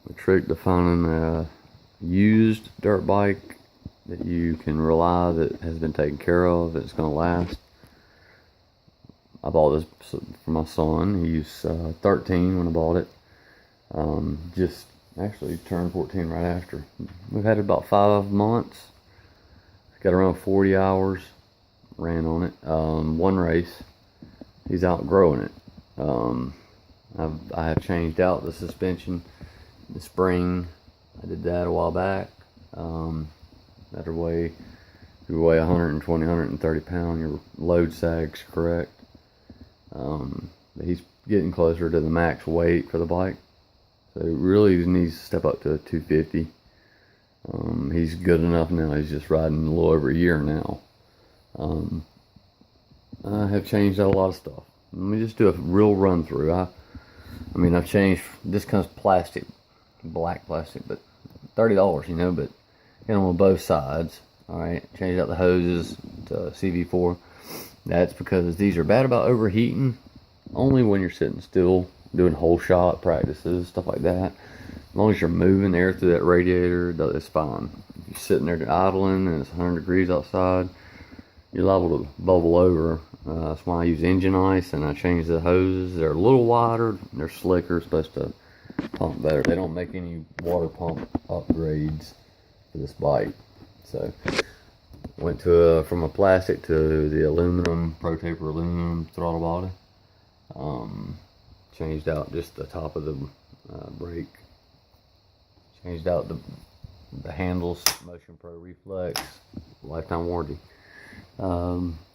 The trick to finding a used dirt bike that you can rely that has been taken care of, that's going to last. I bought this for my son. He's 13 when I bought it. Just actually turned 14 right after. We've had it about 5 months. Got around 40 hours. Ran on it. One race. He's outgrowing it. I have changed out the suspension, the spring. I did that a while back. That way, if you weigh 120, 130 pounds, your load sag's correct. But he's getting closer to the max weight for the bike, so he really needs to step up to a 250. He's good enough now. He's just riding a little over a year now. I have changed out a lot of stuff. Let me just do a real run through. I mean, I've changed. This comes plastic, black plastic, but $30, you know. But on both sides. All right, changed out the hoses to CV4. That's because these are bad about overheating only when you're sitting still, doing whole shot practices, stuff like that. As long as you're moving air through that radiator, it's fine. If you're sitting there idling and it's 100 degrees outside, you're liable to bubble over. That's why I use engine ice, and I change the hoses. They're a little wider, they're slicker, supposed to pump better. They don't make any water pump upgrades for this bike. So went to from a plastic to the aluminum, Pro Taper aluminum throttle body. Changed out just the top of the brake. Changed out the handles, Motion Pro Reflex, lifetime warranty.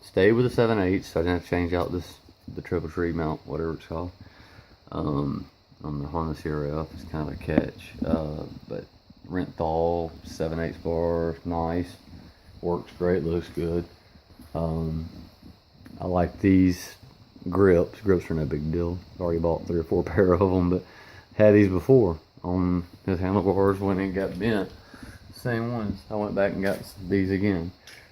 Stayed with the 7/8, so I didn't have to change out the triple tree mount, whatever it's called. On the HondaCRF, it's kind of a catch. But Renthal 7/8 bar, nice, works great, looks good. I like these grips. Grips are no big deal. Already bought 3 or 4 pair of them, but had these before on his handlebars when it got bent. Same ones. I went back and got these again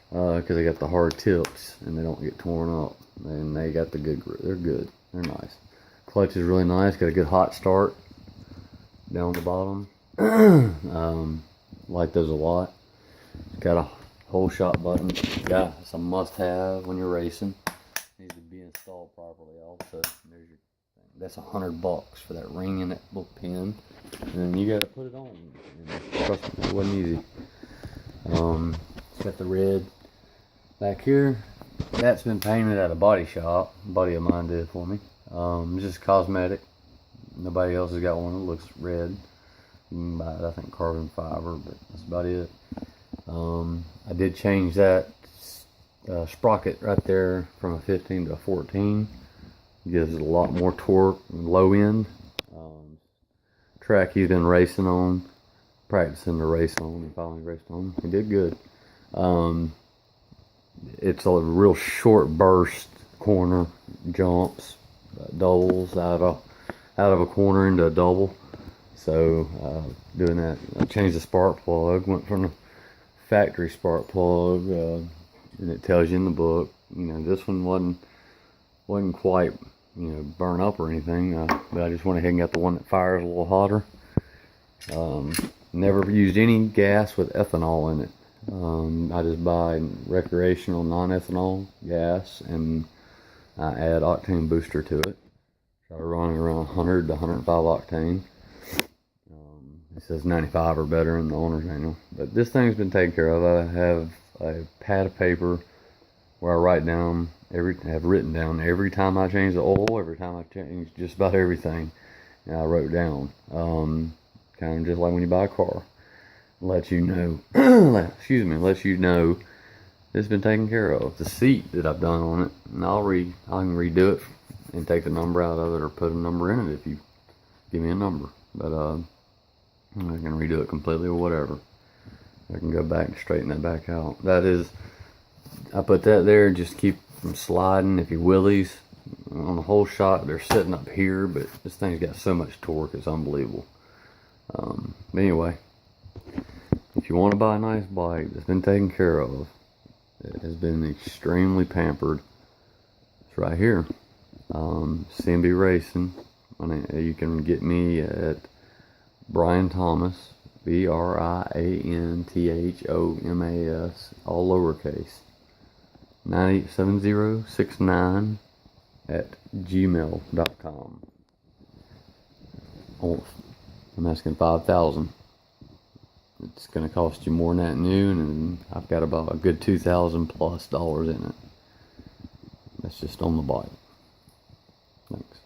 because they got the hard tips and they don't get torn up. And they got the good grip. They're good. They're nice. Clutch is really nice. Got a good hot start down the bottom. Like those a lot. Got a whole shot button. Yeah, it's a must-have when you're racing. Needs to be installed properly. Also, there's your thing. That's $100 for that ring and that little pin, and then you got to put it on. And trust me, it wasn't easy. It's got the red back here. That's been painted at a body shop. A buddy of mine did it for me. It's just cosmetic. Nobody else has got one that looks red. You can buy it, I think, carbon fiber, but that's about it. I did change that sprocket right there from a 15 to a 14. Gives it a lot more torque, low end. Track he's been racing on, practicing to race on, and finally raced on. He did good. It's a real short burst corner jumps, doubles out of a corner into a double. So doing that, I changed the spark plug. Went from the factory spark plug, and it tells you in the book. You know, this one wasn't quite, you know, burn up or anything. But I just went ahead and got the one that fires a little hotter. Never used any gas with ethanol in it. I just buy recreational non-ethanol gas, and I add octane booster to it. So I run around 100 to 105 octane. It says 95 or better in the owner's manual. But this thing's been taken care of. I have a pad of paper where I write down have written down every time I change the oil, every time I change just about everything. And I wrote down. Kind of just like when you buy a car. Let you know, lets you know it's been taken care of. The seat that I've done on it, and I can redo it and take the number out of it or put a number in it if you give me a number. But I can redo it completely or whatever. I can go back and straighten that back out. That is, I put that there just keep from sliding. If you wheelies on the whole shot, they're sitting up here, but this thing's got so much torque, it's unbelievable. But anyway, if you want to buy a nice bike that's been taken care of, it has been extremely pampered, it's right here. CMB Racing. You can get me at Brian Thomas, BrianThomas, all lowercase, 97069 at gmail.com. Oh, I'm asking $5,000. It's going to cost you more than that new, and I've got about a good $2,000+ in it. That's just on the bike. Thanks.